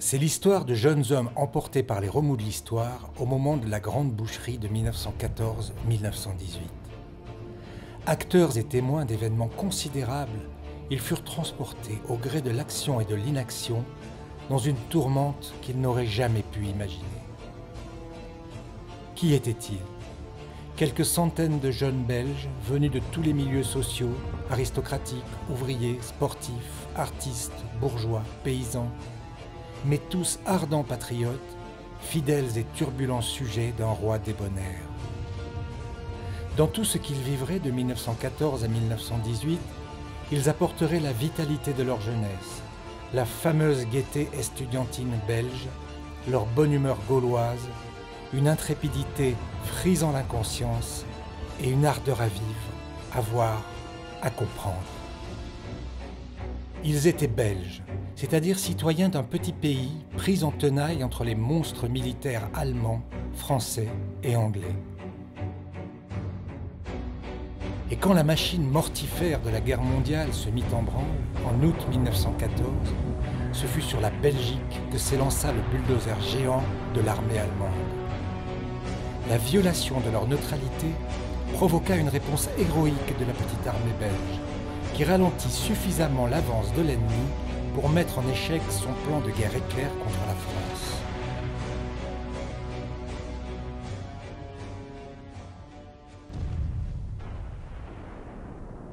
C'est l'histoire de jeunes hommes emportés par les remous de l'histoire au moment de la grande boucherie de 1914-1918. Acteurs et témoins d'événements considérables, ils furent transportés au gré de l'action et de l'inaction dans une tourmente qu'ils n'auraient jamais pu imaginer. Qui étaient-ils? Quelques centaines de jeunes Belges venus de tous les milieux sociaux, aristocratiques, ouvriers, sportifs, artistes, bourgeois, paysans, mais tous ardents patriotes, fidèles et turbulents sujets d'un roi débonnaire. Dans tout ce qu'ils vivraient de 1914 à 1918, ils apporteraient la vitalité de leur jeunesse, la fameuse gaieté estudiantine belge, leur bonne humeur gauloise, une intrépidité frisant l'inconscience et une ardeur à vivre, à voir, à comprendre. Ils étaient belges, c'est-à-dire citoyens d'un petit pays pris en tenaille entre les monstres militaires allemands, français et anglais. Et quand la machine mortifère de la guerre mondiale se mit en branle, en août 1914, ce fut sur la Belgique que s'élança le bulldozer géant de l'armée allemande. La violation de leur neutralité provoqua une réponse héroïque de la petite armée belge, qui ralentit suffisamment l'avance de l'ennemi pour mettre en échec son plan de guerre éclair contre la France.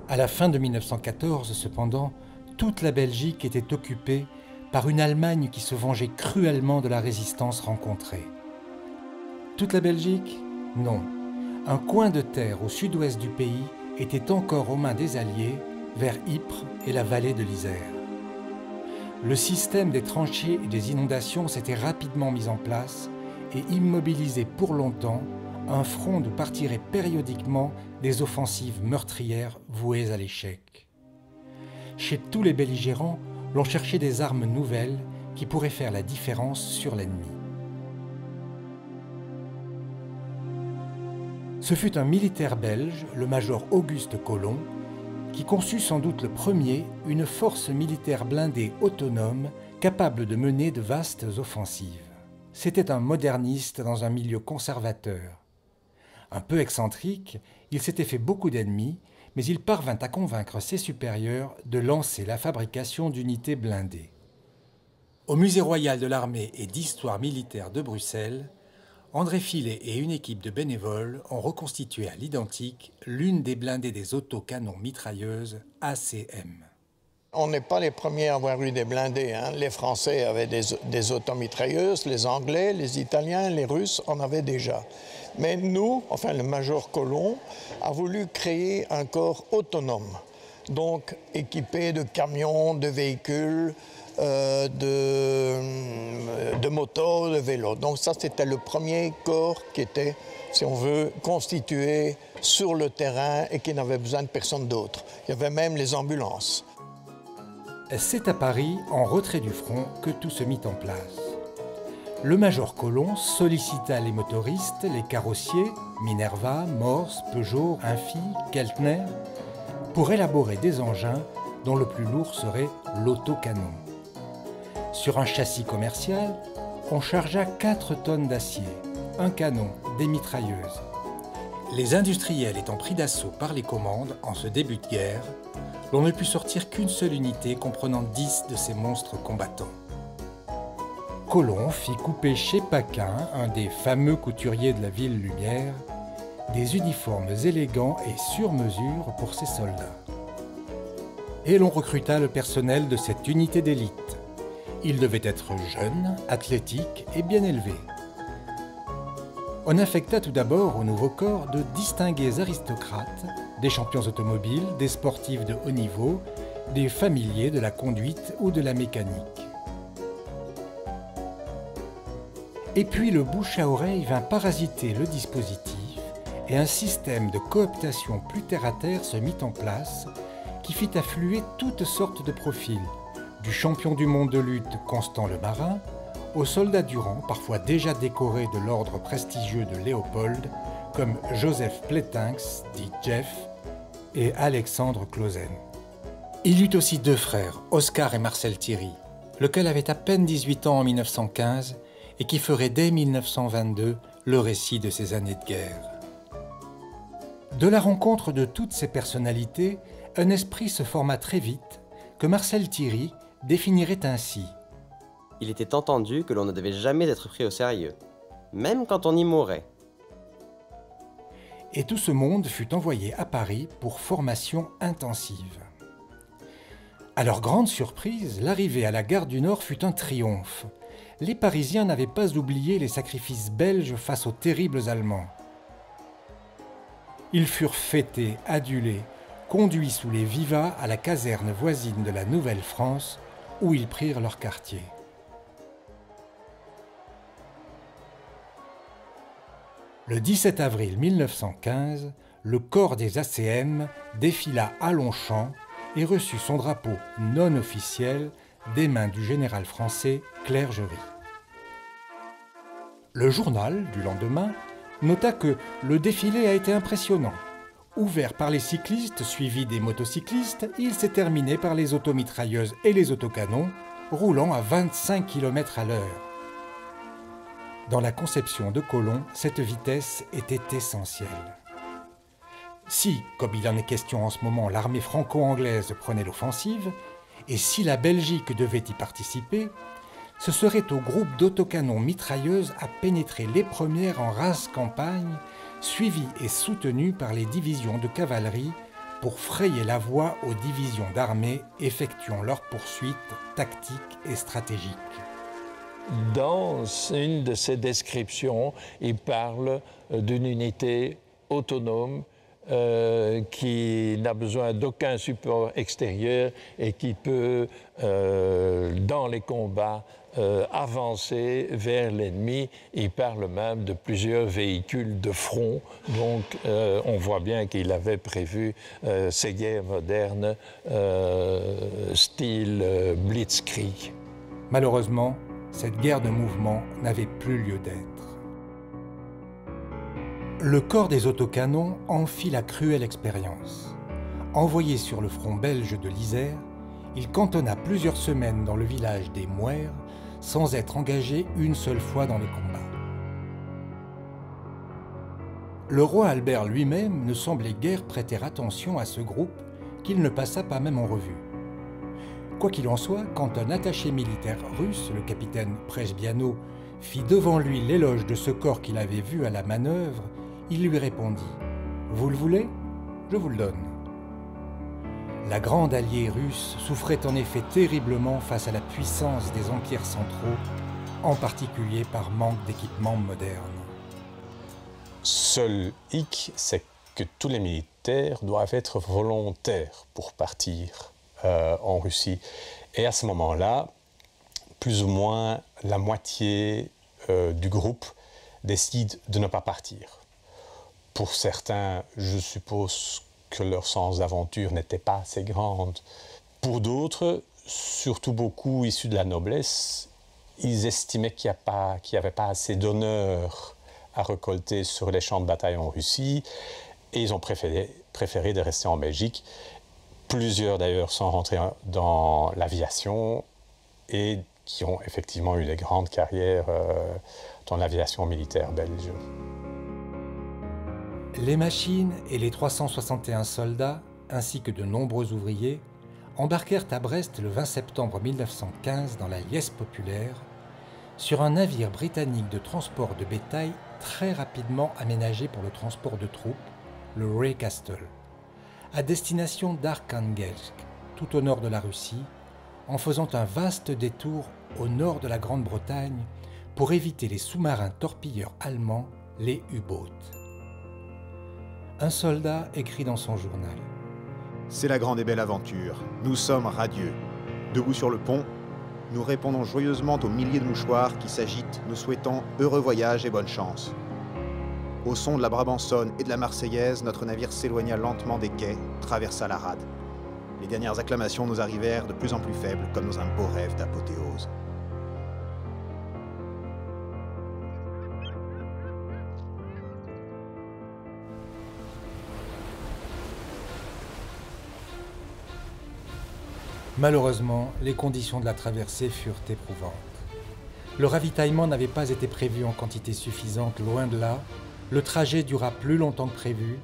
À la fin de 1914, cependant, toute la Belgique était occupée par une Allemagne qui se vengeait cruellement de la résistance rencontrée. Toute la Belgique? Non. Un coin de terre au sud-ouest du pays était encore aux mains des Alliés, vers Ypres et la vallée de l'Isère. Le système des tranchées et des inondations s'était rapidement mis en place et immobilisait pour longtemps un front d'où partiraient périodiquement des offensives meurtrières vouées à l'échec. Chez tous les belligérants, l'on cherchait des armes nouvelles qui pourraient faire la différence sur l'ennemi. Ce fut un militaire belge, le major Auguste Colomb, qui conçut sans doute le premier une force militaire blindée autonome capable de mener de vastes offensives. C'était un moderniste dans un milieu conservateur. Un peu excentrique, il s'était fait beaucoup d'ennemis, mais il parvint à convaincre ses supérieurs de lancer la fabrication d'unités blindées. Au Musée royal de l'armée et d'histoire militaire de Bruxelles, André Filet et une équipe de bénévoles ont reconstitué à l'identique l'une des blindées des autocanons mitrailleuses ACM. On n'est pas les premiers à avoir eu des blindés, hein. Les Français avaient des automitrailleuses, les Anglais, les Italiens, les Russes en avaient déjà. Mais nous, enfin le major Colomb, a voulu créer un corps autonome, donc équipé de camions, de véhicules, de motos, de vélos. Donc ça, c'était le premier corps qui était, si on veut, constitué sur le terrain et qui n'avait besoin de personne d'autre. Il y avait même les ambulances. C'est à Paris, en retrait du front, que tout se mit en place. Le major Colomb sollicita les motoristes, les carrossiers, Minerva, Morse, Peugeot, Infi, Keltner, pour élaborer des engins dont le plus lourd serait l'autocanon. Sur un châssis commercial, on chargea 4 tonnes d'acier, un canon, des mitrailleuses. Les industriels étant pris d'assaut par les commandes en ce début de guerre, l'on ne put sortir qu'une seule unité comprenant 10 de ces monstres combattants. Colomb fit couper chez Paquin, un des fameux couturiers de la ville Lumière, des uniformes élégants et sur mesure pour ses soldats. Et l'on recruta le personnel de cette unité d'élite. Il devait être jeune, athlétique et bien élevé. On affecta tout d'abord au nouveau corps de distingués aristocrates, des champions automobiles, des sportifs de haut niveau, des familiers de la conduite ou de la mécanique. Et puis le bouche à oreille vint parasiter le dispositif et un système de cooptation plus terre-à-terre se mit en place qui fit affluer toutes sortes de profils, du champion du monde de lutte Constant le Marin, aux soldats du rang, parfois déjà décorés de l'ordre prestigieux de Léopold, comme Joseph Plétinx, dit Jeff, et Alexandre Clausen. Il eut aussi 2 frères, Oscar et Marcel Thierry, lequel avait à peine 18 ans en 1915 et qui ferait dès 1922 le récit de ces années de guerre. De la rencontre de toutes ces personnalités, un esprit se forma très vite que Marcel Thierry définirait ainsi. Il était entendu que l'on ne devait jamais être pris au sérieux, même quand on y mourait. Et tout ce monde fut envoyé à Paris pour formation intensive. À leur grande surprise, l'arrivée à la gare du Nord fut un triomphe. Les Parisiens n'avaient pas oublié les sacrifices belges face aux terribles Allemands. Ils furent fêtés, adulés, conduits sous les vivas à la caserne voisine de la Nouvelle-France, où ils prirent leur quartier. Le 17 avril 1915, le corps des ACM défila à Longchamp et reçut son drapeau non officiel des mains du général français Clergerie. Le journal du lendemain nota que le défilé a été impressionnant. Ouvert par les cyclistes suivi des motocyclistes, il s'est terminé par les automitrailleuses et les autocanons, roulant à 25 km à l'heure. Dans la conception de Colomb, cette vitesse était essentielle. Si, comme il en est question en ce moment, l'armée franco-anglaise prenait l'offensive, et si la Belgique devait y participer, ce serait au groupe d'autocanons mitrailleuses à pénétrer les premières en rase campagne, suivies et soutenues par les divisions de cavalerie pour frayer la voie aux divisions d'armée effectuant leurs poursuites tactiques et stratégiques. Dans une de ses descriptions, il parle d'une unité autonome qui n'a besoin d'aucun support extérieur et qui peut, dans les combats, avancer vers l'ennemi. Il parle même de plusieurs véhicules de front. Donc, on voit bien qu'il avait prévu ces guerres modernes style Blitzkrieg. Malheureusement, cette guerre de mouvement n'avait plus lieu d'être. Le corps des autocanons en fit la cruelle expérience. Envoyé sur le front belge de l'Isère, il cantonna plusieurs semaines dans le village des Mouères sans être engagé une seule fois dans les combats. Le roi Albert lui-même ne semblait guère prêter attention à ce groupe qu'il ne passa pas même en revue. Quoi qu'il en soit, quand un attaché militaire russe, le capitaine Presbiano, fit devant lui l'éloge de ce corps qu'il avait vu à la manœuvre, il lui répondit « Vous le voulez ? Je vous le donne ». La grande alliée russe souffrait en effet terriblement face à la puissance des empires centraux, en particulier par manque d'équipements modernes. Seul hic, c'est que tous les militaires doivent être volontaires pour partir en Russie. Et à ce moment-là, plus ou moins la moitié du groupe décide de ne pas partir. Pour certains, je suppose que leur sens d'aventure n'était pas assez grande. Pour d'autres, surtout beaucoup issus de la noblesse, ils estimaient qu'il n'y avait pas assez d'honneur à récolter sur les champs de bataille en Russie et ils ont préféré de rester en Belgique. Plusieurs d'ailleurs sont rentrés dans l'aviation et qui ont effectivement eu des grandes carrières dans l'aviation militaire belge. Les machines et les 361 soldats, ainsi que de nombreux ouvriers, embarquèrent à Brest le 20 septembre 1915 dans la liesse populaire, sur un navire britannique de transport de bétail très rapidement aménagé pour le transport de troupes, le Ray Castle, à destination d'Arkhangelsk, tout au nord de la Russie, en faisant un vaste détour au nord de la Grande-Bretagne pour éviter les sous-marins torpilleurs allemands, les U-boats. Un soldat écrit dans son journal. C'est la grande et belle aventure. Nous sommes radieux. Debout sur le pont, nous répondons joyeusement aux milliers de mouchoirs qui s'agitent, nous souhaitant heureux voyage et bonne chance. Au son de la Brabançonne et de la Marseillaise, notre navire s'éloigna lentement des quais, traversa la rade. Les dernières acclamations nous arrivèrent de plus en plus faibles, comme dans un beau rêve d'apothéose. Malheureusement, les conditions de la traversée furent éprouvantes. Le ravitaillement n'avait pas été prévu en quantité suffisante, loin de là. Le trajet dura plus longtemps que prévu,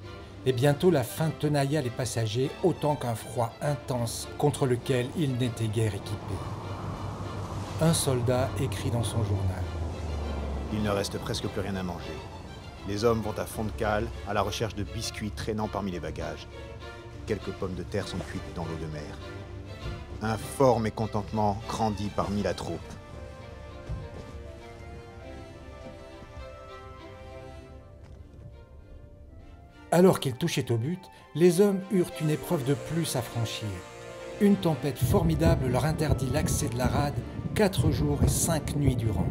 et bientôt la faim tenailla les passagers autant qu'un froid intense contre lequel ils n'étaient guère équipés. Un soldat écrit dans son journal. Il ne reste presque plus rien à manger. Les hommes vont à fond de cale, à la recherche de biscuits traînant parmi les bagages. Quelques pommes de terre sont cuites dans l'eau de mer. Un fort mécontentement grandit parmi la troupe. Alors qu'ils touchaient au but, les hommes eurent une épreuve de plus à franchir. Une tempête formidable leur interdit l'accès de la rade 4 jours et 5 nuits durant.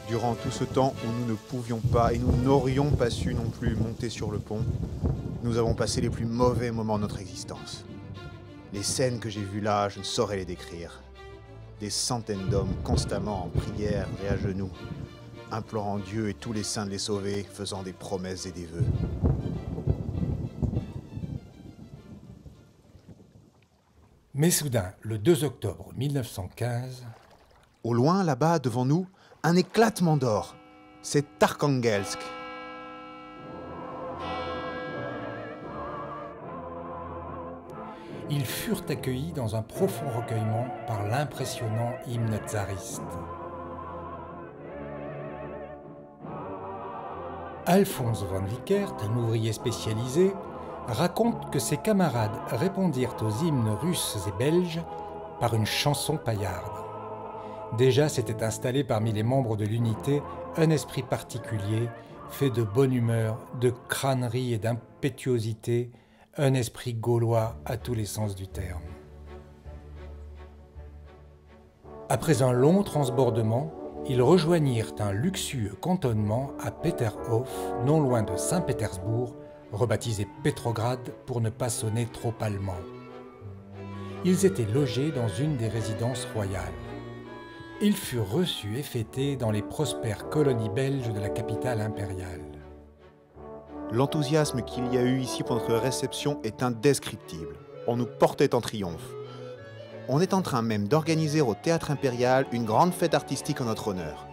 Durant tout ce temps où nous ne pouvions pas et nous n'aurions pas su non plus monter sur le pont, nous avons passé les plus mauvais moments de notre existence. Les scènes que j'ai vues là, je ne saurais les décrire. Des centaines d'hommes constamment en prière et à genoux, implorant Dieu et tous les saints de les sauver, faisant des promesses et des vœux. Mais soudain, le 2 octobre 1915... Au loin, là-bas, devant nous, un éclatement d'or. C'est Arkhangelsk. Ils furent accueillis dans un profond recueillement par l'impressionnant hymne tsariste. Alphonse von Vickert, un ouvrier spécialisé, raconte que ses camarades répondirent aux hymnes russes et belges par une chanson paillarde. Déjà s'était installé parmi les membres de l'unité un esprit particulier, fait de bonne humeur, de crânerie et d'impétuosité, un esprit gaulois à tous les sens du terme. Après un long transbordement, ils rejoignirent un luxueux cantonnement à Peterhof, non loin de Saint-Pétersbourg, rebaptisé Petrograd pour ne pas sonner trop allemand. Ils étaient logés dans une des résidences royales. Ils furent reçus et fêtés dans les prospères colonies belges de la capitale impériale. L'enthousiasme qu'il y a eu ici pour notre réception est indescriptible. On nous portait en triomphe. On est en train même d'organiser au Théâtre Impérial une grande fête artistique en notre honneur.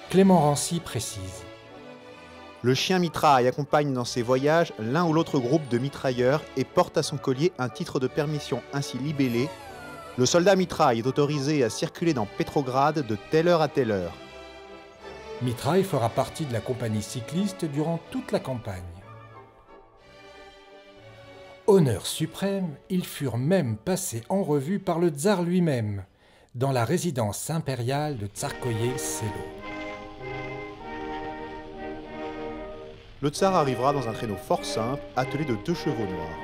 Clément Rancy précise. Le chien mitraille accompagne dans ses voyages l'un ou l'autre groupe de mitrailleurs et porte à son collier un titre de permission ainsi libellé. Le soldat mitraille est autorisé à circuler dans Petrograd de telle heure à telle heure. Mitraille fera partie de la compagnie cycliste durant toute la campagne. Honneur suprême, ils furent même passés en revue par le tsar lui-même, dans la résidence impériale de Tsarskoïe-Selo. Le tsar arrivera dans un traîneau fort simple, attelé de 2 chevaux noirs.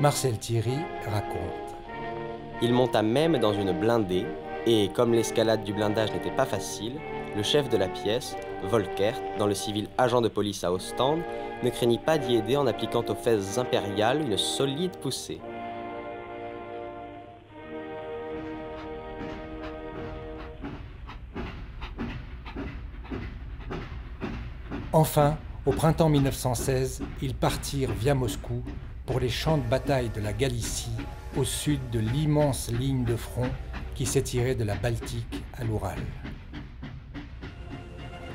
Marcel Thierry raconte. Il monta même dans une blindée, et comme l'escalade du blindage n'était pas facile, le chef de la pièce, Volkert, dans le civil agent de police à Ostende, ne craignit pas d'y aider en appliquant aux fesses impériales une solide poussée. Enfin, au printemps 1916, ils partirent via Moscou pour les champs de bataille de la Galicie, au sud de l'immense ligne de front qui s'étirait de la Baltique à l'Oural.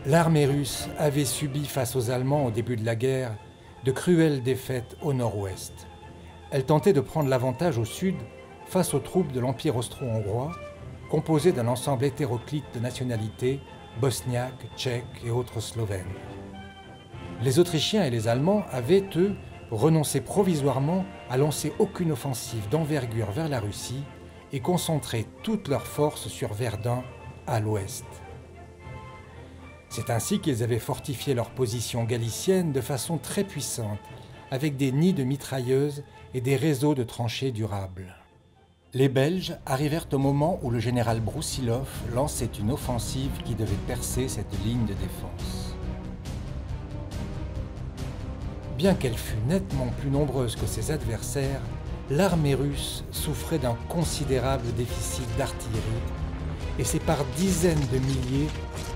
L'armée russe avait subi face aux Allemands au début de la guerre de cruelles défaites au nord-ouest. Elle tentait de prendre l'avantage au sud face aux troupes de l'Empire austro-hongrois, composé d'un ensemble hétéroclite de nationalités, bosniaques, tchèques et autres slovènes. Les Autrichiens et les Allemands avaient, eux, renoncé provisoirement à lancer aucune offensive d'envergure vers la Russie et concentré toutes leurs forces sur Verdun, à l'ouest. C'est ainsi qu'ils avaient fortifié leur position galicienne de façon très puissante, avec des nids de mitrailleuses et des réseaux de tranchées durables. Les Belges arrivèrent au moment où le général Broussilov lançait une offensive qui devait percer cette ligne de défense. Bien qu'elle fût nettement plus nombreuse que ses adversaires, l'armée russe souffrait d'un considérable déficit d'artillerie et c'est par dizaines de milliers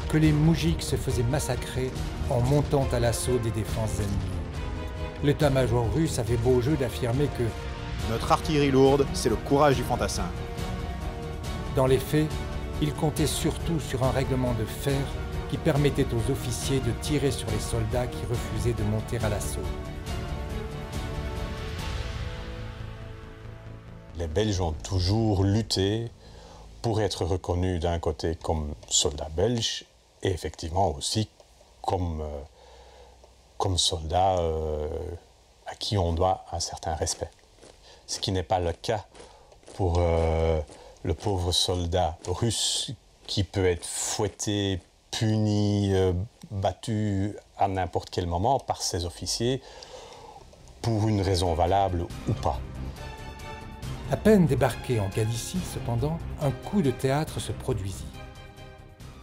que les moujiks se faisaient massacrer en montant à l'assaut des défenses ennemies. L'état-major russe avait beau jeu d'affirmer que Notre artillerie lourde, c'est le courage du fantassin. Dans les faits, il comptait surtout sur un règlement de fer qui permettait aux officiers de tirer sur les soldats qui refusaient de monter à l'assaut. Les Belges ont toujours lutté pour être reconnus d'un côté comme soldats belges et effectivement aussi comme soldats à qui on doit un certain respect. Ce qui n'est pas le cas pour le pauvre soldat russe qui peut être fouetté, puni, battu à n'importe quel moment par ses officiers pour une raison valable ou pas. À peine débarqué en Galicie, cependant, un coup de théâtre se produisit.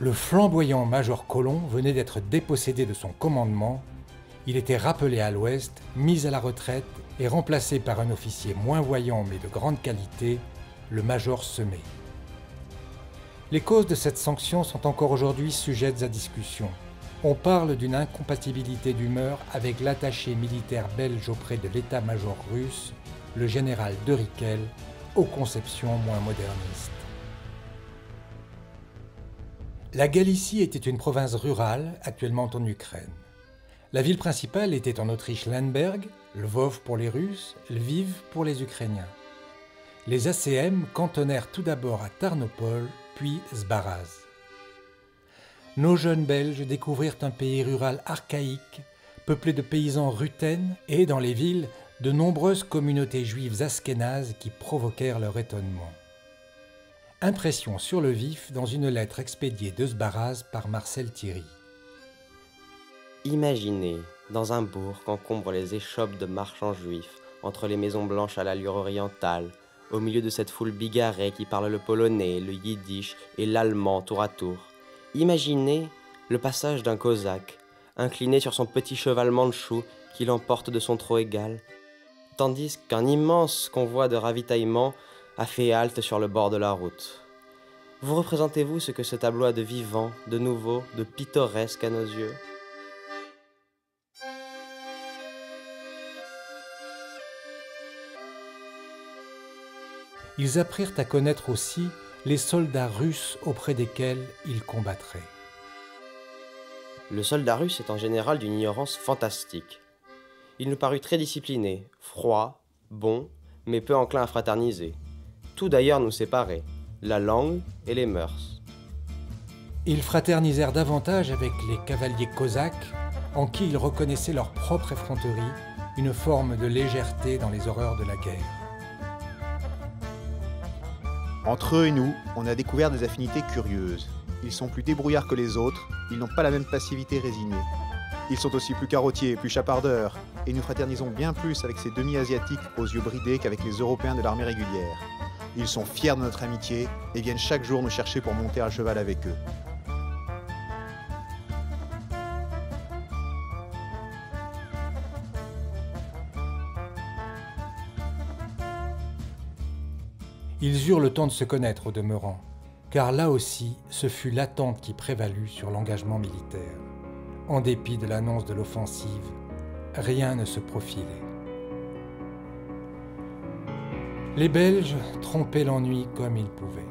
Le flamboyant major Colomb venait d'être dépossédé de son commandement. Il était rappelé à l'ouest, mis à la retraite et remplacé par un officier moins voyant mais de grande qualité, le major Semé. Les causes de cette sanction sont encore aujourd'hui sujettes à discussion. On parle d'une incompatibilité d'humeur avec l'attaché militaire belge auprès de l'état-major russe, le général de Rickel, aux conceptions moins modernistes. La Galicie était une province rurale, actuellement en Ukraine. La ville principale était en Autriche Lemberg, Lvov pour les Russes, Lviv pour les Ukrainiens. Les ACM cantonnèrent tout d'abord à Tarnopol, puis Zbaraz. Nos jeunes Belges découvrirent un pays rural archaïque, peuplé de paysans rutaines et, dans les villes, de nombreuses communautés juives askénazes qui provoquèrent leur étonnement. Impression sur le vif dans une lettre expédiée de Zbaraz par Marcel Thierry. Imaginez, dans un bourg qu'encombrent les échoppes de marchands juifs, entre les maisons blanches à l'allure orientale, au milieu de cette foule bigarrée qui parle le polonais, le yiddish et l'allemand tour à tour. Imaginez le passage d'un cosaque, incliné sur son petit cheval mandchou qui l'emporte de son trot égal, tandis qu'un immense convoi de ravitaillement a fait halte sur le bord de la route. Vous représentez-vous ce que ce tableau a de vivant, de nouveau, de pittoresque à nos yeux ? Ils apprirent à connaître aussi les soldats russes auprès desquels ils combattraient. Le soldat russe est en général d'une ignorance fantastique. Il nous parut très discipliné, froid, bon, mais peu enclin à fraterniser. Tout d'ailleurs nous séparait, la langue et les mœurs. Ils fraternisèrent davantage avec les cavaliers cosaques, en qui ils reconnaissaient leur propre effronterie, une forme de légèreté dans les horreurs de la guerre. Entre eux et nous, on a découvert des affinités curieuses. Ils sont plus débrouillards que les autres, ils n'ont pas la même passivité résignée. Ils sont aussi plus carottiers, plus chapardeurs, et nous fraternisons bien plus avec ces demi-asiatiques aux yeux bridés qu'avec les Européens de l'armée régulière. Ils sont fiers de notre amitié et viennent chaque jour nous chercher pour monter à cheval avec eux. Ils eurent le temps de se connaître au demeurant, car là aussi, ce fut l'attente qui prévalut sur l'engagement militaire. En dépit de l'annonce de l'offensive, rien ne se profilait. Les Belges trompaient l'ennui comme ils pouvaient.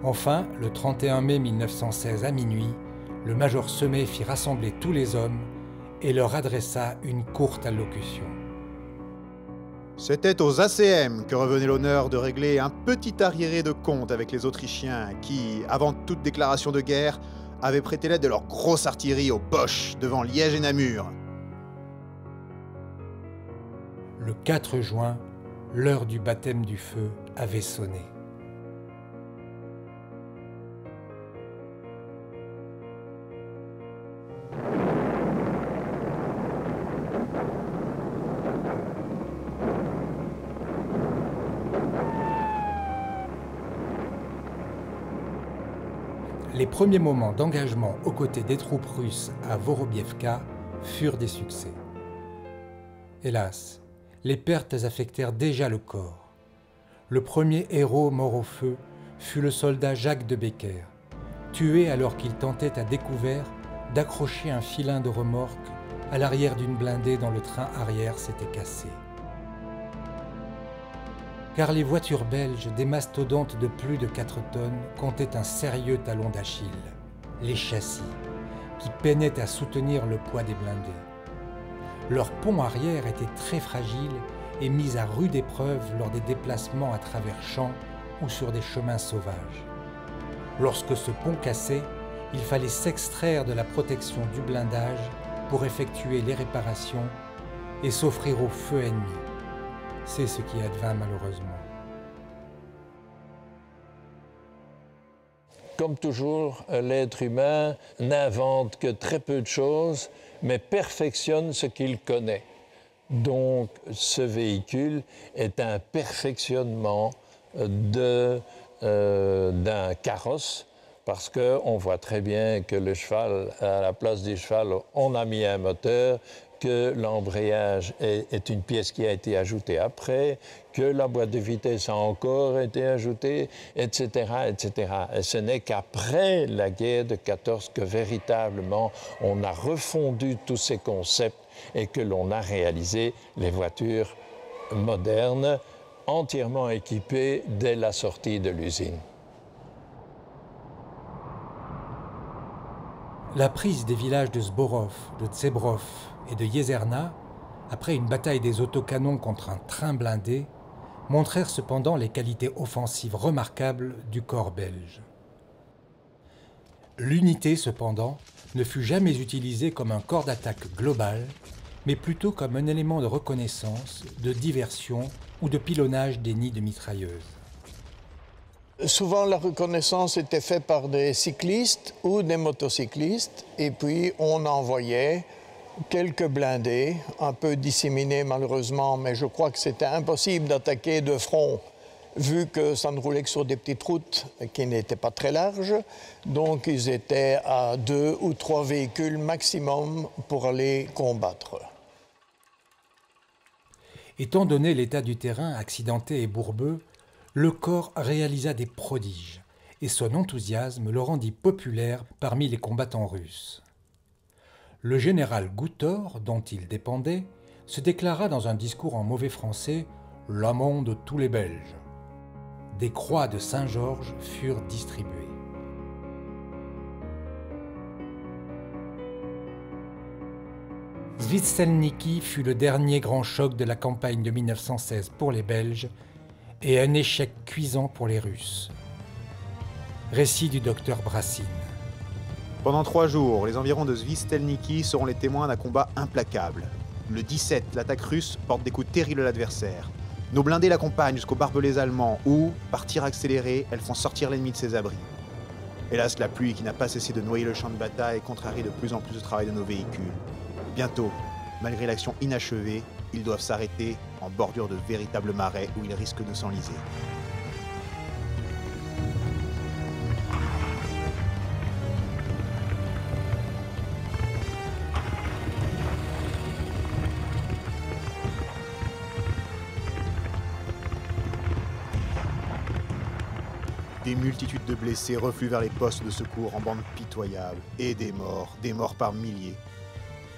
Enfin, le 31 mai 1916 à minuit, le major Semé fit rassembler tous les hommes et leur adressa une courte allocution. C'était aux ACM que revenait l'honneur de régler un petit arriéré de compte avec les Autrichiens qui, avant toute déclaration de guerre, avaient prêté l'aide de leur grosse artillerie aux Boches devant Liège et Namur. Le 4 juin, l'heure du baptême du feu avait sonné. Les premiers moments d'engagement aux côtés des troupes russes à Vorobievka furent des succès. Hélas, les pertes affectèrent déjà le corps. Le premier héros mort au feu fut le soldat Jacques de Becker, tué alors qu'il tentait à découvert d'accrocher un filin de remorque à l'arrière d'une blindée dont le train arrière s'était cassé. Car les voitures belges, des mastodontes de plus de 4 tonnes, comptaient un sérieux talon d'Achille, les châssis, qui peinaient à soutenir le poids des blindés. Leur pont arrière était très fragile et mis à rude épreuve lors des déplacements à travers champs ou sur des chemins sauvages. Lorsque ce pont cassait, il fallait s'extraire de la protection du blindage pour effectuer les réparations et s'offrir au feu ennemi. C'est ce qui advint malheureusement. Comme toujours, l'être humain n'invente que très peu de choses, mais perfectionne ce qu'il connaît. Donc, ce véhicule est un perfectionnement d'un carrosse, parce qu'on voit très bien que le cheval, à la place du cheval, on a mis un moteur, que l'embrayage est une pièce qui a été ajoutée après, que la boîte de vitesse a encore été ajoutée, etc., etc. Et ce n'est qu'après la guerre de 14 que véritablement on a refondu tous ces concepts et que l'on a réalisé les voitures modernes, entièrement équipées dès la sortie de l'usine. La prise des villages de Zborov, de Zebrov et de Jezerna, après une bataille des autocanons contre un train blindé, montrèrent cependant les qualités offensives remarquables du corps belge. L'unité, cependant, ne fut jamais utilisée comme un corps d'attaque global, mais plutôt comme un élément de reconnaissance, de diversion ou de pilonnage des nids de mitrailleuses. Souvent, la reconnaissance était faite par des cyclistes ou des motocyclistes, et puis on envoyait quelques blindés, un peu disséminés malheureusement, mais je crois que c'était impossible d'attaquer de front, vu que ça ne roulait que sur des petites routes qui n'étaient pas très larges. Donc ils étaient à 2 ou 3 véhicules maximum pour aller combattre. Étant donné l'état du terrain accidenté et bourbeux, le corps réalisa des prodiges et son enthousiasme le rendit populaire parmi les combattants russes. Le général Goutor, dont il dépendait, se déclara dans un discours en mauvais français « l'amant de tous les Belges ». Des croix de Saint-Georges furent distribuées. Zvistelniki fut le dernier grand choc de la campagne de 1916 pour les Belges et un échec cuisant pour les Russes. Récit du docteur Brassine. Pendant 3 jours, les environs de Zvistelniki seront les témoins d'un combat implacable. Le 17, l'attaque russe porte des coups terribles à l'adversaire. Nos blindés l'accompagnent jusqu'aux barbelés allemands où, par tir accéléré, elles font sortir l'ennemi de ses abris. Hélas, la pluie qui n'a pas cessé de noyer le champ de bataille contrarie de plus en plus le travail de nos véhicules. Bientôt, malgré l'action inachevée, ils doivent s'arrêter en bordure de véritables marais où ils risquent de s'enliser. Des multitudes de blessés refluent vers les postes de secours en bandes pitoyables. Et des morts par milliers.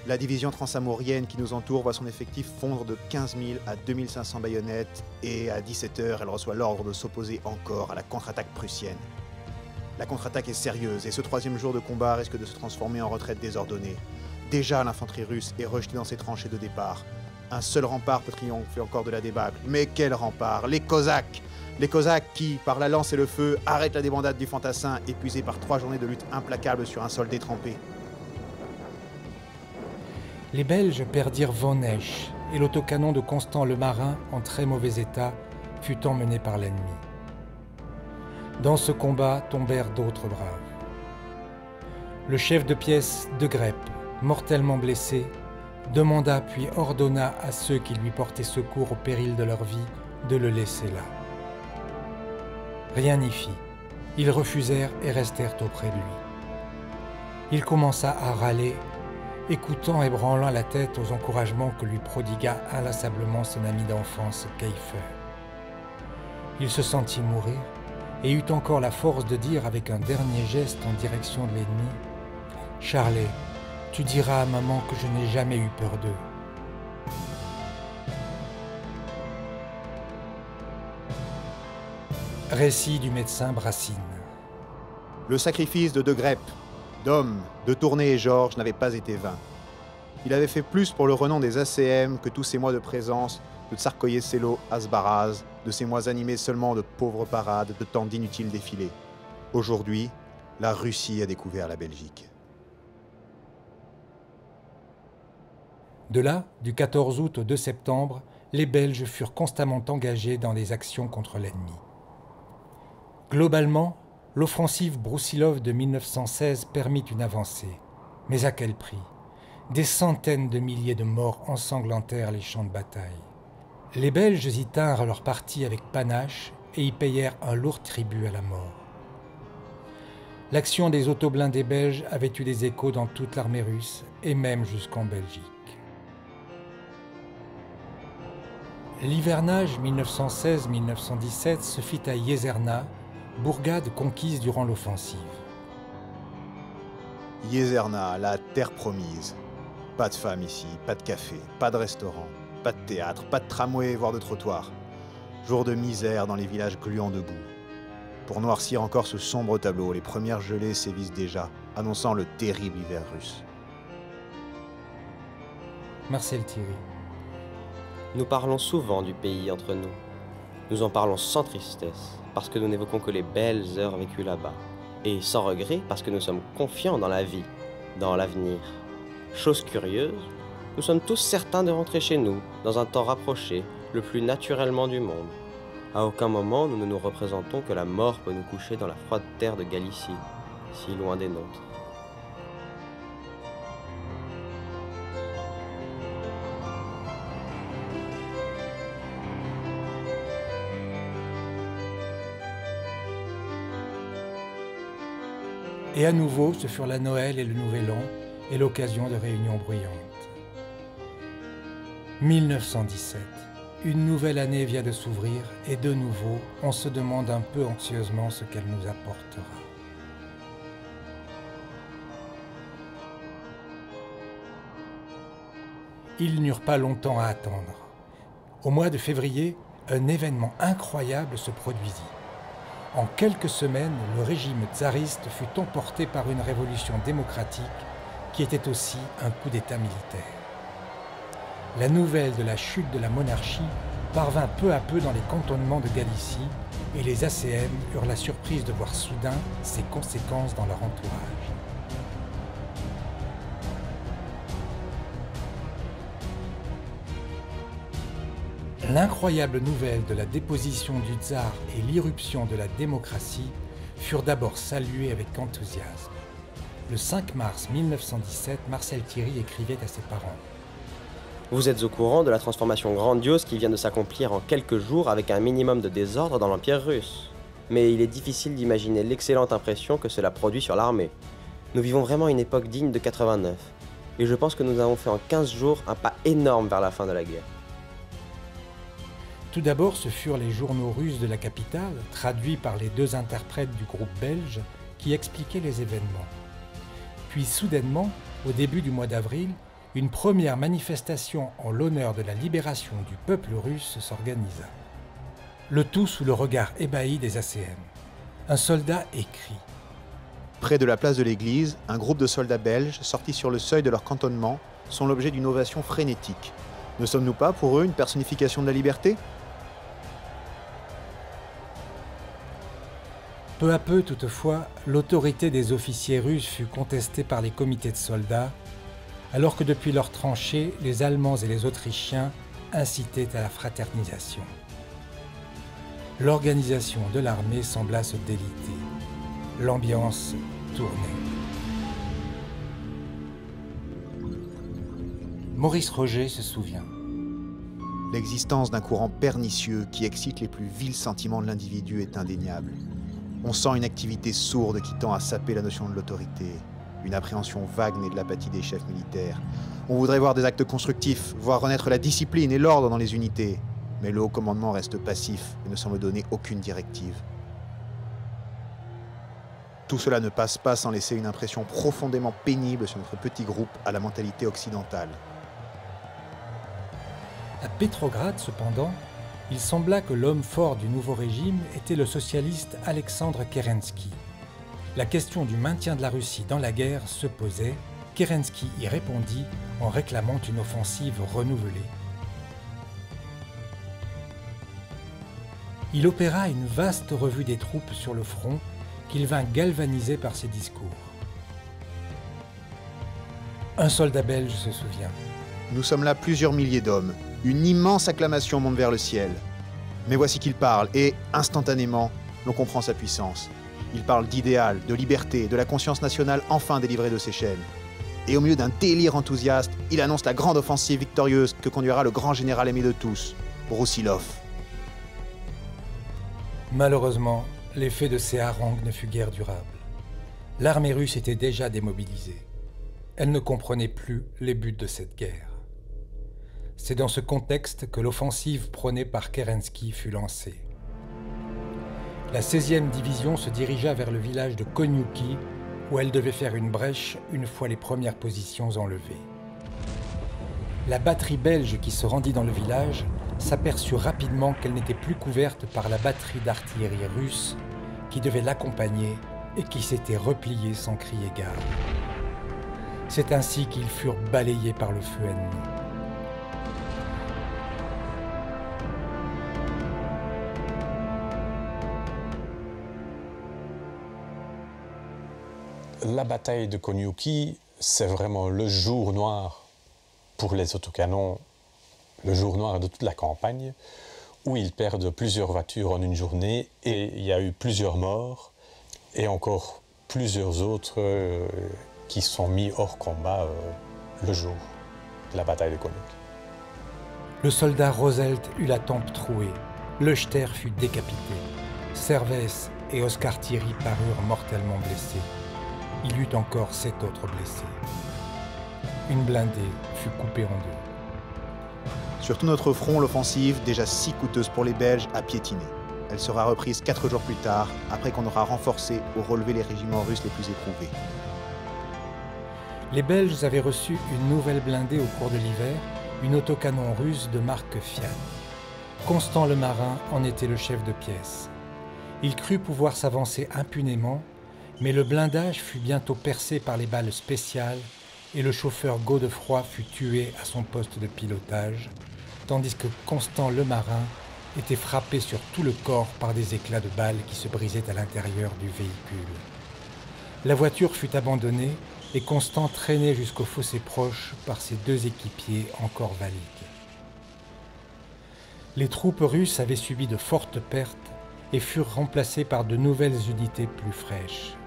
La division transamourienne qui nous entoure voit son effectif fondre de 15 000 à 2500 baïonnettes et à 17h, elle reçoit l'ordre de s'opposer encore à la contre-attaque prussienne. La contre-attaque est sérieuse et ce 3e jour de combat risque de se transformer en retraite désordonnée. Déjà, l'infanterie russe est rejetée dans ses tranchées de départ. Un seul rempart peut triompher encore de la débâcle. Mais quel rempart! Les Cosaques! Les Cosaques qui, par la lance et le feu, arrêtent la débandade du fantassin, épuisé par 3 journées de lutte implacable sur un sol détrempé. Les Belges perdirent Von Esch et l'autocanon de Constant le Marin, en très mauvais état, fut emmené par l'ennemi. Dans ce combat tombèrent d'autres braves. Le chef de pièce de Grepp, mortellement blessé, demanda puis ordonna à ceux qui lui portaient secours au péril de leur vie de le laisser là. Rien n'y fit. Ils refusèrent et restèrent auprès de lui. Il commença à râler écoutant et branlant la tête aux encouragements que lui prodigua inlassablement son ami d'enfance, Keifer. Il se sentit mourir et eut encore la force de dire avec un dernier geste en direction de l'ennemi « Charlet, tu diras à maman que je n'ai jamais eu peur d'eux. » Récit du médecin Brassine. Le sacrifice de De Grepp, d'Homme, de Tournai et Georges n'avait pas été vain. Il avait fait plus pour le renom des ACM que tous ces mois de présence de Tsarkoye-Selo, Asbaraz, de ces mois animés seulement de pauvres parades, de tant d'inutiles défilés. Aujourd'hui, la Russie a découvert la Belgique. De là, du 14 août au 2 septembre, les Belges furent constamment engagés dans des actions contre l'ennemi. Globalement, l'offensive Broussilov de 1916 permit une avancée. Mais à quel prix? Des centaines de milliers de morts ensanglantèrent les champs de bataille. Les Belges y tinrent leur parti avec panache et y payèrent un lourd tribut à la mort. L'action des autoblindés belges avait eu des échos dans toute l'armée russe et même jusqu'en Belgique. L'hivernage 1916-1917 se fit à Jezerna, bourgade conquise durant l'offensive. Jezerna, la terre promise. Pas de femmes ici, pas de café, pas de restaurant, pas de théâtre, pas de tramway, voire de trottoir. Jour de misère dans les villages gluants de boue. Pour noircir encore ce sombre tableau, les premières gelées sévissent déjà, annonçant le terrible hiver russe. Marcel Thierry. Nous parlons souvent du pays entre nous. Nous en parlons sans tristesse, parce que nous n'évoquons que les belles heures vécues là-bas. Et sans regret, parce que nous sommes confiants dans la vie, dans l'avenir. Chose curieuse, nous sommes tous certains de rentrer chez nous, dans un temps rapproché, le plus naturellement du monde. À aucun moment, nous ne nous représentons que la mort peut nous coucher dans la froide terre de Galicie, si loin des nôtres. Et à nouveau, ce furent la Noël et le Nouvel An, et l'occasion de réunions bruyantes. 1917. Une nouvelle année vient de s'ouvrir, et de nouveau, on se demande un peu anxieusement ce qu'elle nous apportera. Ils n'eurent pas longtemps à attendre. Au mois de février, un événement incroyable se produisit. En quelques semaines, le régime tsariste fut emporté par une révolution démocratique qui était aussi un coup d'État militaire. La nouvelle de la chute de la monarchie parvint peu à peu dans les cantonnements de Galicie et les ACM eurent la surprise de voir soudain ses conséquences dans leur entourage. L'incroyable nouvelle de la déposition du tsar et l'irruption de la démocratie furent d'abord saluées avec enthousiasme. Le 5 mars 1917, Marcel Thierry écrivait à ses parents. Vous êtes au courant de la transformation grandiose qui vient de s'accomplir en quelques jours avec un minimum de désordre dans l'Empire russe. Mais il est difficile d'imaginer l'excellente impression que cela produit sur l'armée. Nous vivons vraiment une époque digne de 89. Et je pense que nous avons fait en 15 jours un pas énorme vers la fin de la guerre. Tout d'abord, ce furent les journaux russes de la capitale, traduits par les deux interprètes du groupe belge, qui expliquaient les événements. Puis soudainement, au début du mois d'avril, une première manifestation en l'honneur de la libération du peuple russe s'organisa. Le tout sous le regard ébahi des ACM. Un soldat écrit. Près de la place de l'église, un groupe de soldats belges sortis sur le seuil de leur cantonnement sont l'objet d'une ovation frénétique. Ne sommes-nous pas pour eux une personnification de la liberté ? Peu à peu, toutefois, l'autorité des officiers russes fut contestée par les comités de soldats, alors que depuis leurs tranchées, les Allemands et les Autrichiens incitaient à la fraternisation. L'organisation de l'armée sembla se déliter. L'ambiance tournait. Maurice Roger se souvient. L'existence d'un courant pernicieux qui excite les plus vils sentiments de l'individu est indéniable. On sent une activité sourde qui tend à saper la notion de l'autorité, Une appréhension vague née de l'apathie des chefs militaires. On voudrait voir des actes constructifs, voir renaître la discipline et l'ordre dans les unités. Mais le haut commandement reste passif et ne semble donner aucune directive. Tout cela ne passe pas sans laisser une impression profondément pénible sur notre petit groupe à la mentalité occidentale. À Pétrograd, cependant, il sembla que l'homme fort du nouveau régime était le socialiste Alexandre Kerensky. La question du maintien de la Russie dans la guerre se posait. Kerensky y répondit en réclamant une offensive renouvelée. Il opéra une vaste revue des troupes sur le front qu'il vint galvaniser par ses discours. Un soldat belge se souvient. Nous sommes là plusieurs milliers d'hommes. Une immense acclamation monte vers le ciel. Mais voici qu'il parle et, instantanément, l'on comprend sa puissance. Il parle d'idéal, de liberté, de la conscience nationale enfin délivrée de ses chaînes. Et au milieu d'un délire enthousiaste, il annonce la grande offensive victorieuse que conduira le grand général aimé de tous, Broussilov. Malheureusement, l'effet de ces harangues ne fut guère durable. L'armée russe était déjà démobilisée. Elle ne comprenait plus les buts de cette guerre. C'est dans ce contexte que l'offensive prônée par Kerensky fut lancée. La 16e division se dirigea vers le village de Koniuki, où elle devait faire une brèche une fois les premières positions enlevées. La batterie belge qui se rendit dans le village s'aperçut rapidement qu'elle n'était plus couverte par la batterie d'artillerie russe qui devait l'accompagner et qui s'était repliée sans crier gare. C'est ainsi qu'ils furent balayés par le feu ennemi. La bataille de Koniuki, c'est vraiment le jour noir pour les autocanons, le jour noir de toute la campagne, où ils perdent plusieurs voitures en une journée et il y a eu plusieurs morts et encore plusieurs autres qui sont mis hors combat le jour de la bataille de Koniuki. Le soldat Roselt eut la tempe trouée, Leuchter fut décapité, Servais et Oskar Thierry parurent mortellement blessés. Il y eut encore 7 autres blessés. Une blindée fut coupée en deux. Sur tout notre front, l'offensive, déjà si coûteuse pour les Belges, a piétiné. Elle sera reprise 4 jours plus tard, après qu'on aura renforcé ou relevé les régiments russes les plus éprouvés. Les Belges avaient reçu une nouvelle blindée au cours de l'hiver, une autocanon russe de marque Fiat. Constant le Marin en était le chef de pièce. Il crut pouvoir s'avancer impunément, mais le blindage fut bientôt percé par les balles spéciales et le chauffeur Godefroy fut tué à son poste de pilotage, tandis que Constant le Marin était frappé sur tout le corps par des éclats de balles qui se brisaient à l'intérieur du véhicule. La voiture fut abandonnée et Constant traîné jusqu'au fossé proche par ses 2 équipiers encore valides. Les troupes russes avaient subi de fortes pertes et furent remplacées par de nouvelles unités plus fraîches.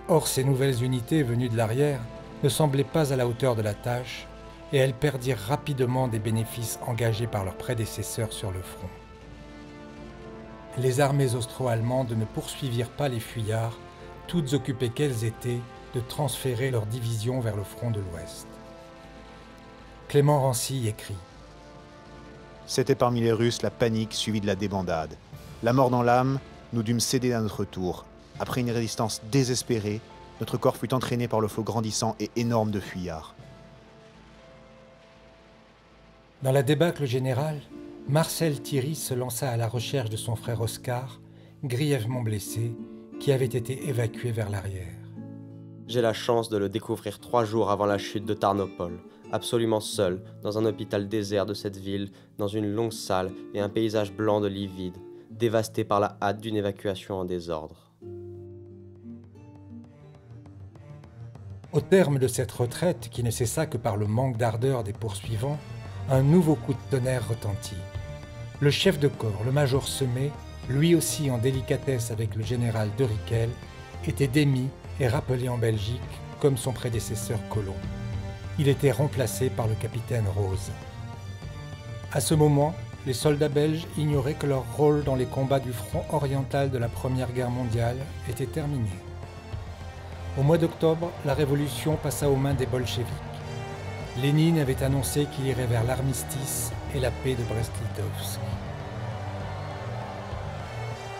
Or, ces nouvelles unités venues de l'arrière ne semblaient pas à la hauteur de la tâche et elles perdirent rapidement des bénéfices engagés par leurs prédécesseurs sur le front. Les armées austro-allemandes ne poursuivirent pas les fuyards, toutes occupées qu'elles étaient de transférer leurs divisions vers le front de l'Ouest. Clément Rancy écrit : C'était parmi les Russes la panique suivie de la débandade. La mort dans l'âme, nous dûmes céder à notre tour. Après une résistance désespérée, notre corps fut entraîné par le flot grandissant et énorme de fuyards. Dans la débâcle générale, Marcel Thierry se lança à la recherche de son frère Oscar, grièvement blessé, qui avait été évacué vers l'arrière. J'ai la chance de le découvrir 3 jours avant la chute de Tarnopol, absolument seul, dans un hôpital désert de cette ville, dans une longue salle et un paysage blanc de lits vides, dévasté par la hâte d'une évacuation en désordre. Au terme de cette retraite, qui ne cessa que par le manque d'ardeur des poursuivants, un nouveau coup de tonnerre retentit. Le chef de corps, le major Semet, lui aussi en délicatesse avec le général de Rickel, était démis et rappelé en Belgique comme son prédécesseur Colomb. Il était remplacé par le capitaine Rose. À ce moment, les soldats belges ignoraient que leur rôle dans les combats du front oriental de la Première Guerre mondiale était terminé. Au mois d'octobre, la révolution passa aux mains des bolcheviks. Lénine avait annoncé qu'il irait vers l'armistice et la paix de Brest-Litovsk.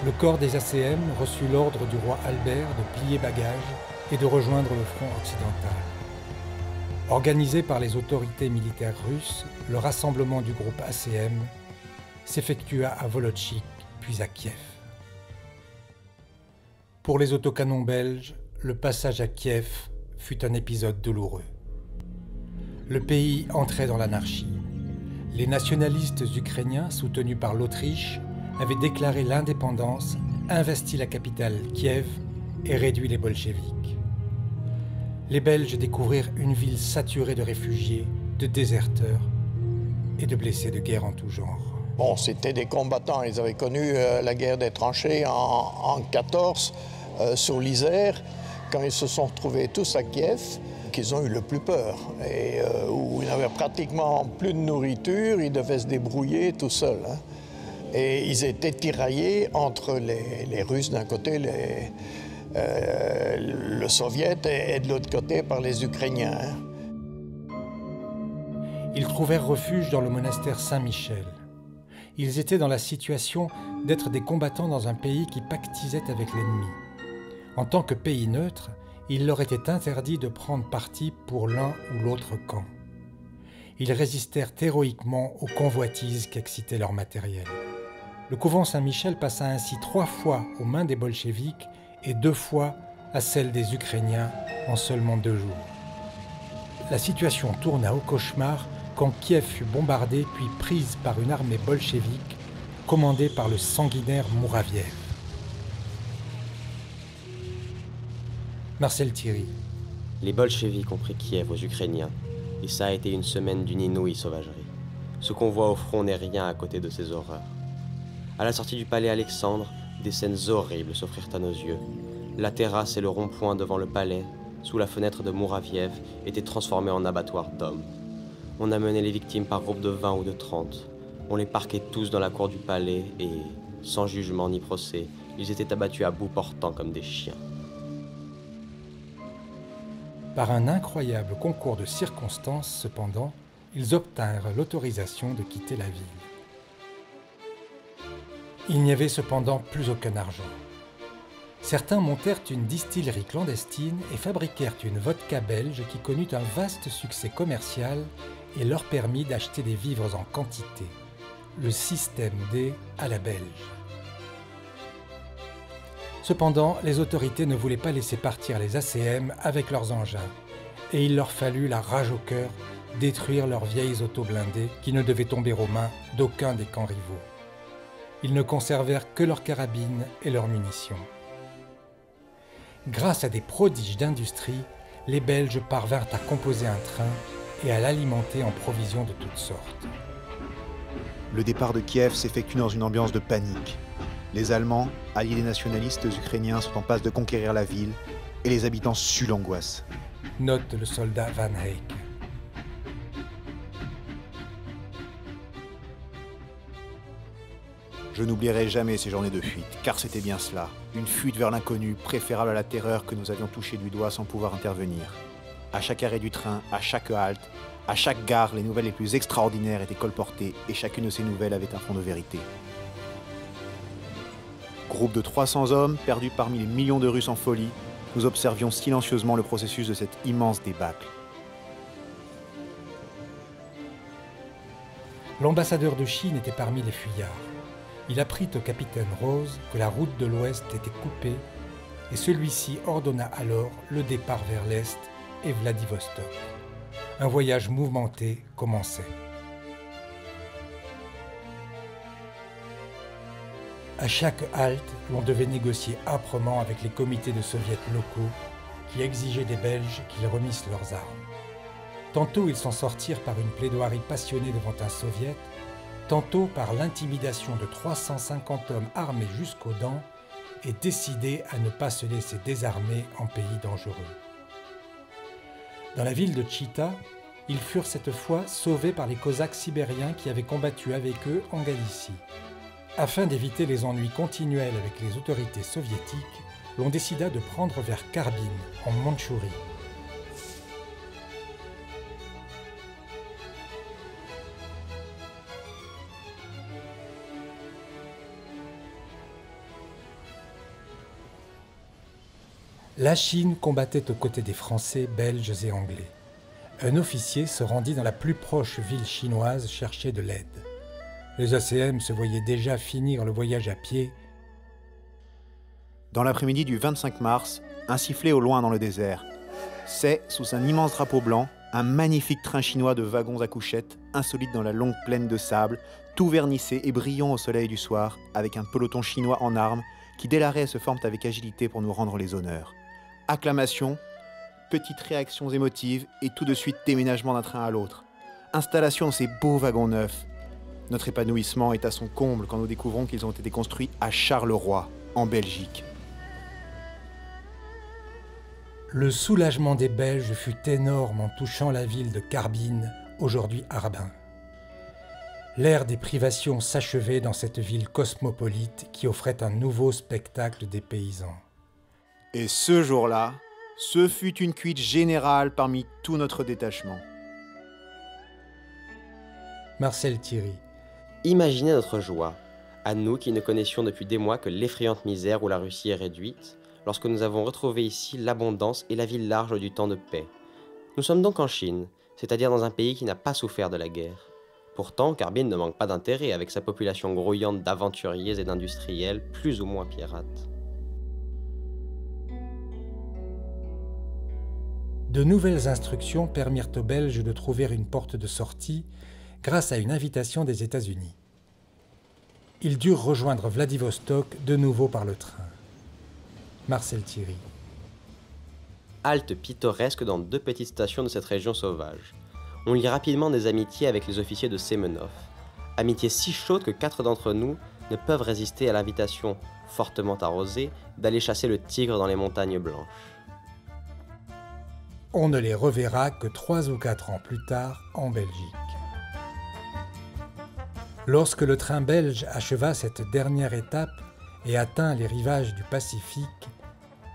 Le corps des ACM reçut l'ordre du roi Albert de plier bagages et de rejoindre le front occidental. Organisé par les autorités militaires russes, le rassemblement du groupe ACM s'effectua à Volotchik, puis à Kiev. Pour les autocanons belges, le passage à Kiev fut un épisode douloureux. Le pays entrait dans l'anarchie. Les nationalistes ukrainiens, soutenus par l'Autriche, avaient déclaré l'indépendance, investi la capitale Kiev et réduit les bolcheviks. Les Belges découvrirent une ville saturée de réfugiés, de déserteurs et de blessés de guerre en tout genre. Bon, c'était des combattants. Ils avaient connu la guerre des tranchées en 14 sur l'Isère, quand ils se sont retrouvés tous à Kiev, qu'ils ont eu le plus peur, et où ils n'avaient pratiquement plus de nourriture, ils devaient se débrouiller tout seuls. Hein. Et ils étaient tiraillés entre les Russes d'un côté, le Soviet, et de l'autre côté par les Ukrainiens. Hein. Ils trouvèrent refuge dans le monastère Saint-Michel. Ils étaient dans la situation d'être des combattants dans un pays qui pactisait avec l'ennemi. En tant que pays neutre, il leur était interdit de prendre parti pour l'un ou l'autre camp. Ils résistèrent héroïquement aux convoitises qu'excitait leur matériel. Le couvent Saint-Michel passa ainsi 3 fois aux mains des bolcheviks et 2 fois à celles des Ukrainiens en seulement 2 jours. La situation tourna au cauchemar quand Kiev fut bombardée puis prise par une armée bolchevique commandée par le sanguinaire Mouraviev. Marcel Thierry. Les bolcheviks ont pris Kiev aux Ukrainiens, et ça a été une semaine d'une inouïe sauvagerie. Ce qu'on voit au front n'est rien à côté de ces horreurs. À la sortie du palais Alexandre, des scènes horribles s'offrirent à nos yeux. La terrasse et le rond-point devant le palais, sous la fenêtre de Mouraviev, étaient transformés en abattoirs d'hommes. On amenait les victimes par groupe de 20 ou de 30. On les parquait tous dans la cour du palais et, sans jugement ni procès, ils étaient abattus à bout portant comme des chiens. Par un incroyable concours de circonstances, cependant, ils obtinrent l'autorisation de quitter la ville. Il n'y avait cependant plus aucun argent. Certains montèrent une distillerie clandestine et fabriquèrent une vodka belge qui connut un vaste succès commercial et leur permit d'acheter des vivres en quantité. Le système D à la belge. Cependant, les autorités ne voulaient pas laisser partir les ACM avec leurs engins, et il leur fallut la rage au cœur détruire leurs vieilles autos blindées qui ne devaient tomber aux mains d'aucun des camps rivaux. Ils ne conservèrent que leurs carabines et leurs munitions. Grâce à des prodiges d'industrie, les Belges parvinrent à composer un train et à l'alimenter en provisions de toutes sortes. Le départ de Kiev s'effectue dans une ambiance de panique. Les Allemands, alliés des nationalistes ukrainiens, sont en passe de conquérir la ville et les habitants suent l'angoisse. Note le soldat Van Eyck. Je n'oublierai jamais ces journées de fuite, car c'était bien cela, une fuite vers l'inconnu, préférable à la terreur que nous avions touchée du doigt sans pouvoir intervenir. À chaque arrêt du train, à chaque halte, à chaque gare, les nouvelles les plus extraordinaires étaient colportées, et chacune de ces nouvelles avait un fond de vérité. Groupe de 300 hommes, perdus parmi les millions de Russes en folie, nous observions silencieusement le processus de cette immense débâcle. L'ambassadeur de Chine était parmi les fuyards. Il apprit au capitaine Rose que la route de l'Ouest était coupée et celui-ci ordonna alors le départ vers l'Est et Vladivostok. Un voyage mouvementé commençait. À chaque halte, l'on devait négocier âprement avec les comités de soviets locaux qui exigeaient des Belges qu'ils remissent leurs armes. Tantôt ils s'en sortirent par une plaidoirie passionnée devant un soviet, tantôt par l'intimidation de 350 hommes armés jusqu'aux dents et décidés à ne pas se laisser désarmer en pays dangereux. Dans la ville de Tchita, ils furent cette fois sauvés par les Cosaques sibériens qui avaient combattu avec eux en Galicie. Afin d'éviter les ennuis continuels avec les autorités soviétiques, l'on décida de prendre vers Karbin, en Mandchourie. La Chine combattait aux côtés des Français, Belges et Anglais. Un officier se rendit dans la plus proche ville chinoise chercher de l'aide. Les ACM se voyaient déjà finir le voyage à pied. Dans l'après-midi du 25 mars, un sifflet au loin dans le désert. C'est, sous un immense drapeau blanc, un magnifique train chinois de wagons à couchettes, insolite dans la longue plaine de sable, tout vernissé et brillant au soleil du soir, avec un peloton chinois en armes qui dès l'arrêt se forment avec agilité pour nous rendre les honneurs. Acclamations, petites réactions émotives et tout de suite déménagement d'un train à l'autre. Installation de ces beaux wagons neufs. Notre épanouissement est à son comble quand nous découvrons qu'ils ont été construits à Charleroi, en Belgique. Le soulagement des Belges fut énorme en touchant la ville de Karbin, aujourd'hui Harbin. L'ère des privations s'achevait dans cette ville cosmopolite qui offrait un nouveau spectacle des paysans. Et ce jour-là, ce fut une cuite générale parmi tout notre détachement. Marcel Thierry. Imaginez notre joie, à nous qui ne connaissions depuis des mois que l'effrayante misère où la Russie est réduite, lorsque nous avons retrouvé ici l'abondance et la vie large du temps de paix. Nous sommes donc en Chine, c'est-à-dire dans un pays qui n'a pas souffert de la guerre. Pourtant, Karbin ne manque pas d'intérêt avec sa population grouillante d'aventuriers et d'industriels, plus ou moins pirates. De nouvelles instructions permirent aux Belges de trouver une porte de sortie grâce à une invitation des États-Unis. Ils durent rejoindre Vladivostok de nouveau par le train. Marcel Thierry. Halte pittoresque dans 2 petites stations de cette région sauvage. On lie rapidement des amitiés avec les officiers de Semenov. Amitiés si chaudes que 4 d'entre nous ne peuvent résister à l'invitation, fortement arrosée, d'aller chasser le tigre dans les montagnes blanches. On ne les reverra que 3 ou 4 ans plus tard en Belgique. Lorsque le train belge acheva cette dernière étape et atteint les rivages du Pacifique,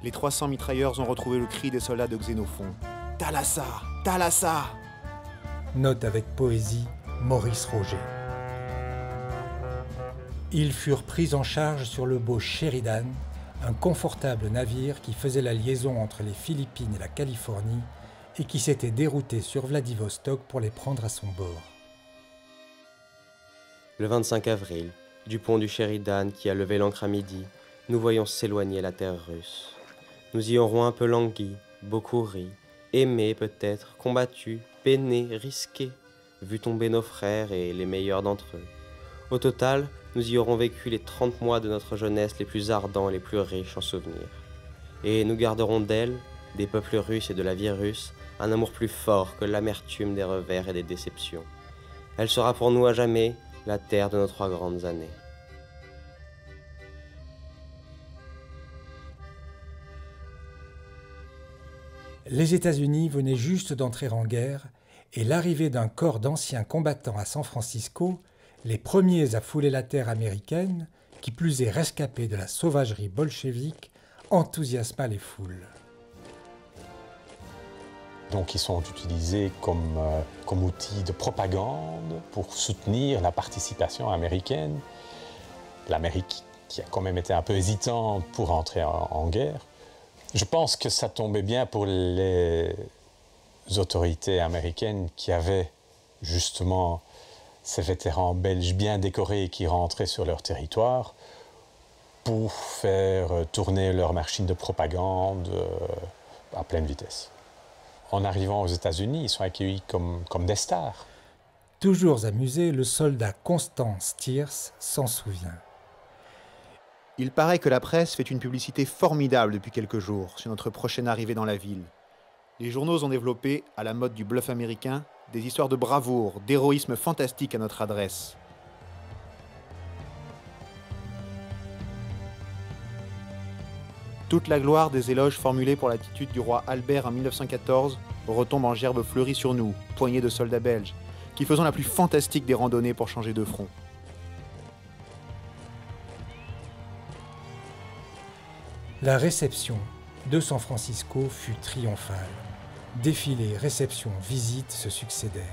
Les 300 mitrailleurs ont retrouvé le cri des soldats de Xénophon. « Thalassa! Thalassa !» note avec poésie Maurice Roger. Ils furent pris en charge sur le beau Sheridan, un confortable navire qui faisait la liaison entre les Philippines et la Californie et qui s'était dérouté sur Vladivostok pour les prendre à son bord. Le 25 avril, du pont du Sheridan qui a levé l'ancre à midi, nous voyons s'éloigner la terre russe. Nous y aurons un peu langui, beaucoup ri, aimé peut-être, combattu, peiné, risqué, vu tomber nos frères et les meilleurs d'entre eux. Au total, nous y aurons vécu les 30 mois de notre jeunesse les plus ardents et les plus riches en souvenirs. Et nous garderons d'elle, des peuples russes et de la vie russe, un amour plus fort que l'amertume des revers et des déceptions. Elle sera pour nous à jamais la terre de nos 3 grandes années. Les États-Unis venaient juste d'entrer en guerre et l'arrivée d'un corps d'anciens combattants à San Francisco, les premiers à fouler la terre américaine, qui plus est rescapés de la sauvagerie bolchevique, enthousiasma les foules. Donc ils sont utilisés comme outil de propagande pour soutenir la participation américaine. L'Amérique qui a quand même été un peu hésitante pour entrer en guerre. Je pense que ça tombait bien pour les autorités américaines qui avaient justement ces vétérans belges bien décorés qui rentraient sur leur territoire pour faire tourner leur machine de propagande à pleine vitesse. En arrivant aux États-Unis, ils sont accueillis comme des stars. Toujours amusé, le soldat Constant Steers s'en souvient. Il paraît que la presse fait une publicité formidable depuis quelques jours sur notre prochaine arrivée dans la ville. Les journaux ont développé, à la mode du bluff américain, des histoires de bravoure, d'héroïsme fantastique à notre adresse. Toute la gloire des éloges formulés pour l'attitude du roi Albert en 1914 retombe en gerbes fleuries sur nous, poignée de soldats belges, qui faisons la plus fantastique des randonnées pour changer de front. La réception de San Francisco fut triomphale. Défilés, réceptions, visites se succédèrent.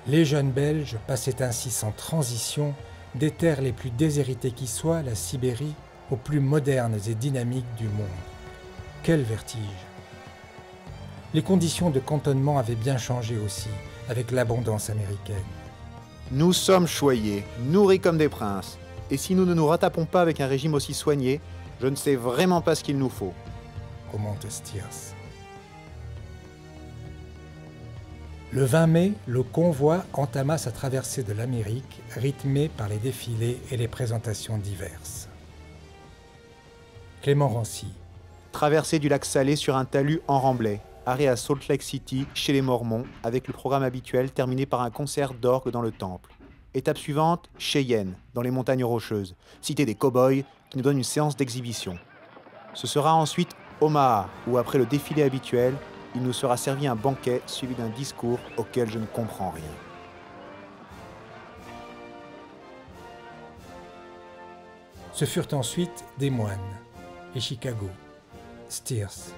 Les jeunes Belges passaient ainsi sans transition des terres les plus déshérités qui soient, la Sibérie, aux plus modernes et dynamiques du monde. Quel vertige! Les conditions de cantonnement avaient bien changé aussi, avec l'abondance américaine. Nous sommes choyés, nourris comme des princes. Et si nous ne nous rattrapons pas avec un régime aussi soigné, je ne sais vraiment pas ce qu'il nous faut. Commente Steers. Le 20 mai, le convoi entama sa traversée de l'Amérique, rythmée par les défilés et les présentations diverses. Clément Rancy. Traversée du lac Salé sur un talus en remblai. Arrêt à Salt Lake City, chez les Mormons, avec le programme habituel terminé par un concert d'orgue dans le temple. Étape suivante, Cheyenne, dans les montagnes rocheuses, cité des cow-boys, qui nous donne une séance d'exhibition. Ce sera ensuite Omaha, où après le défilé habituel, il nous sera servi un banquet suivi d'un discours auquel je ne comprends rien. Ce furent ensuite Des Moines et Chicago. Steers.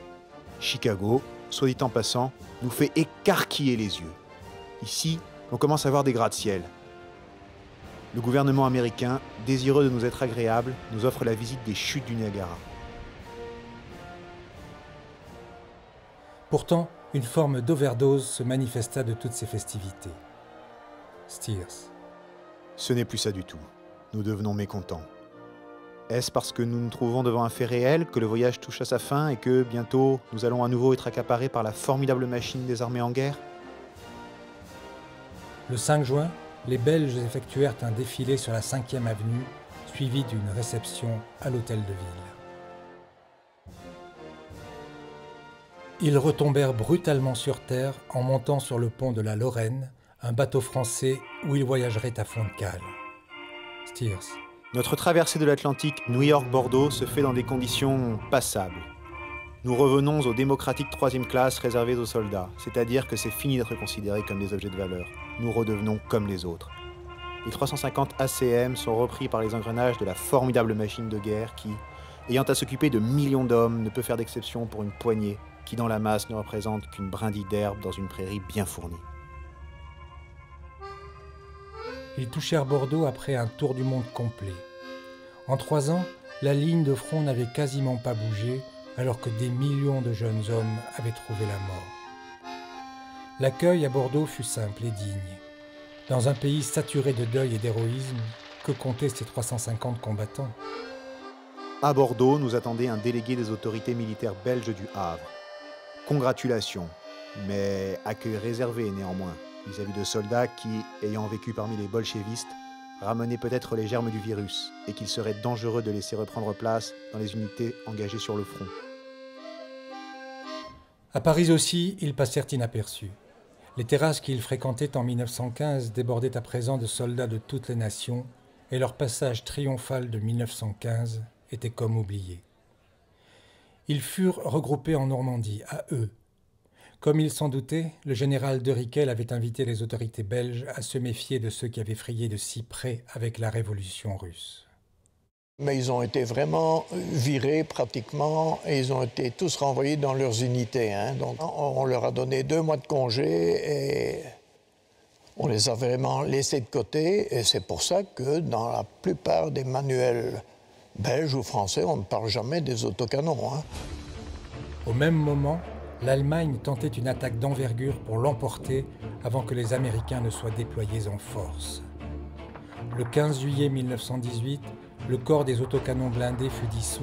Chicago, soit dit en passant, nous fait écarquiller les yeux. Ici, on commence à voir des gratte-ciel. Le gouvernement américain, désireux de nous être agréable, nous offre la visite des chutes du Niagara. Pourtant, une forme d'overdose se manifesta de toutes ces festivités. Steers. Ce n'est plus ça du tout. Nous devenons mécontents. Est-ce parce que nous nous trouvons devant un fait réel que le voyage touche à sa fin et que, bientôt, nous allons à nouveau être accaparés par la formidable machine des armées en guerre? Le 5 juin, les Belges effectuèrent un défilé sur la 5e avenue, suivi d'une réception à l'hôtel de ville. Ils retombèrent brutalement sur terre en montant sur le pont de la Lorraine, un bateau français où ils voyageraient à fond de cale. Steers. Notre traversée de l'Atlantique New York-Bordeaux se fait dans des conditions passables. Nous revenons aux démocratiques 3e classe réservées aux soldats, c'est-à-dire que c'est fini d'être considérés comme des objets de valeur. Nous redevenons comme les autres. Les 350 ACM sont repris par les engrenages de la formidable machine de guerre qui, ayant à s'occuper de millions d'hommes, ne peut faire d'exception pour une poignée qui, dans la masse, ne représente qu'une brindille d'herbe dans une prairie bien fournie. Ils touchèrent Bordeaux après un tour du monde complet. En 3 ans, la ligne de front n'avait quasiment pas bougé, alors que des millions de jeunes hommes avaient trouvé la mort. L'accueil à Bordeaux fut simple et digne. Dans un pays saturé de deuil et d'héroïsme, que comptaient ces 350 combattants? À Bordeaux, nous attendait un délégué des autorités militaires belges du Havre. Congratulations, mais accueil réservé néanmoins, vis-à-vis de soldats qui, ayant vécu parmi les bolchevistes, ramenaient peut-être les germes du virus et qu'il serait dangereux de laisser reprendre place dans les unités engagées sur le front. À Paris aussi, ils passèrent inaperçus. Les terrasses qu'ils fréquentaient en 1915 débordaient à présent de soldats de toutes les nations et leur passage triomphal de 1915 était comme oublié. Ils furent regroupés en Normandie, à eux. Comme il s'en doutait, le général de Riquel avait invité les autorités belges à se méfier de ceux qui avaient frayé de si près avec la révolution russe. Mais ils ont été vraiment virés pratiquement et ils ont été tous renvoyés dans leurs unités. Donc on leur a donné 2 mois de congé et on les a vraiment laissés de côté. Et c'est pour ça que dans la plupart des manuels belges ou français, on ne parle jamais des autocanons. Au même moment, l'Allemagne tentait une attaque d'envergure pour l'emporter avant que les Américains ne soient déployés en force. Le 15 juillet 1918, le corps des autocanons blindés fut dissous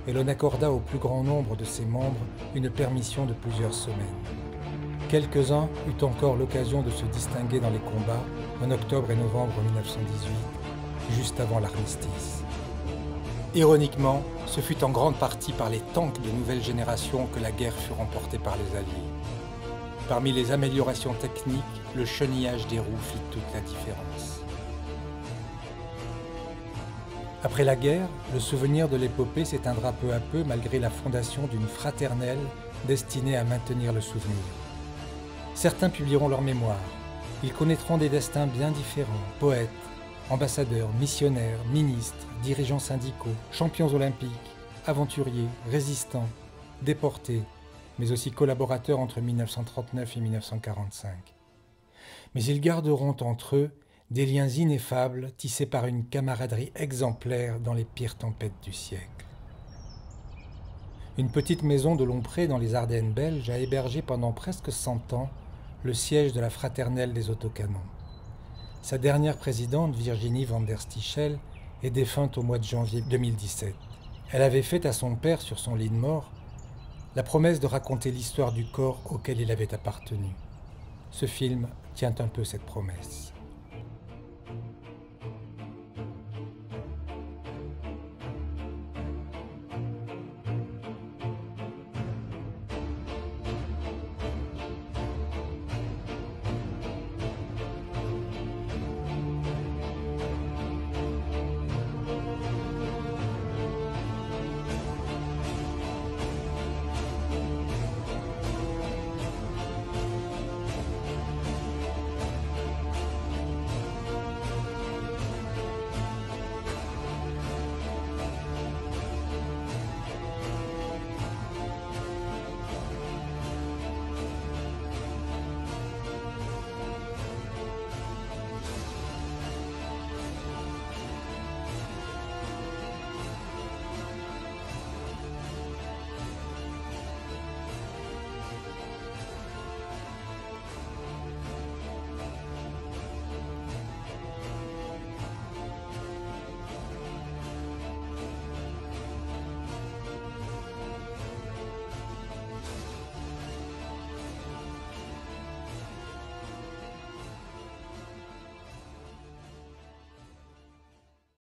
et l'on accorda au plus grand nombre de ses membres une permission de plusieurs semaines. Quelques-uns eurent encore l'occasion de se distinguer dans les combats en octobre et novembre 1918, juste avant l'armistice. Ironiquement, ce fut en grande partie par les tanks de nouvelle génération que la guerre fut remportée par les Alliés. Parmi les améliorations techniques, le chenillage des roues fit toute la différence. Après la guerre, le souvenir de l'épopée s'éteindra peu à peu malgré la fondation d'une fraternelle destinée à maintenir le souvenir. Certains publieront leurs mémoires. Ils connaîtront des destins bien différents, poètes, ambassadeurs, missionnaires, ministres, dirigeants syndicaux, champions olympiques, aventuriers, résistants, déportés, mais aussi collaborateurs entre 1939 et 1945. Mais ils garderont entre eux des liens ineffables tissés par une camaraderie exemplaire dans les pires tempêtes du siècle. Une petite maison de Lompré dans les Ardennes belges a hébergé pendant presque 100 ans le siège de la Fraternelle des autocanons. Sa dernière présidente, Virginie van der Stichel, est défunte au mois de janvier 2017. Elle avait fait à son père, sur son lit de mort, la promesse de raconter l'histoire du corps auquel il avait appartenu. Ce film tient un peu cette promesse.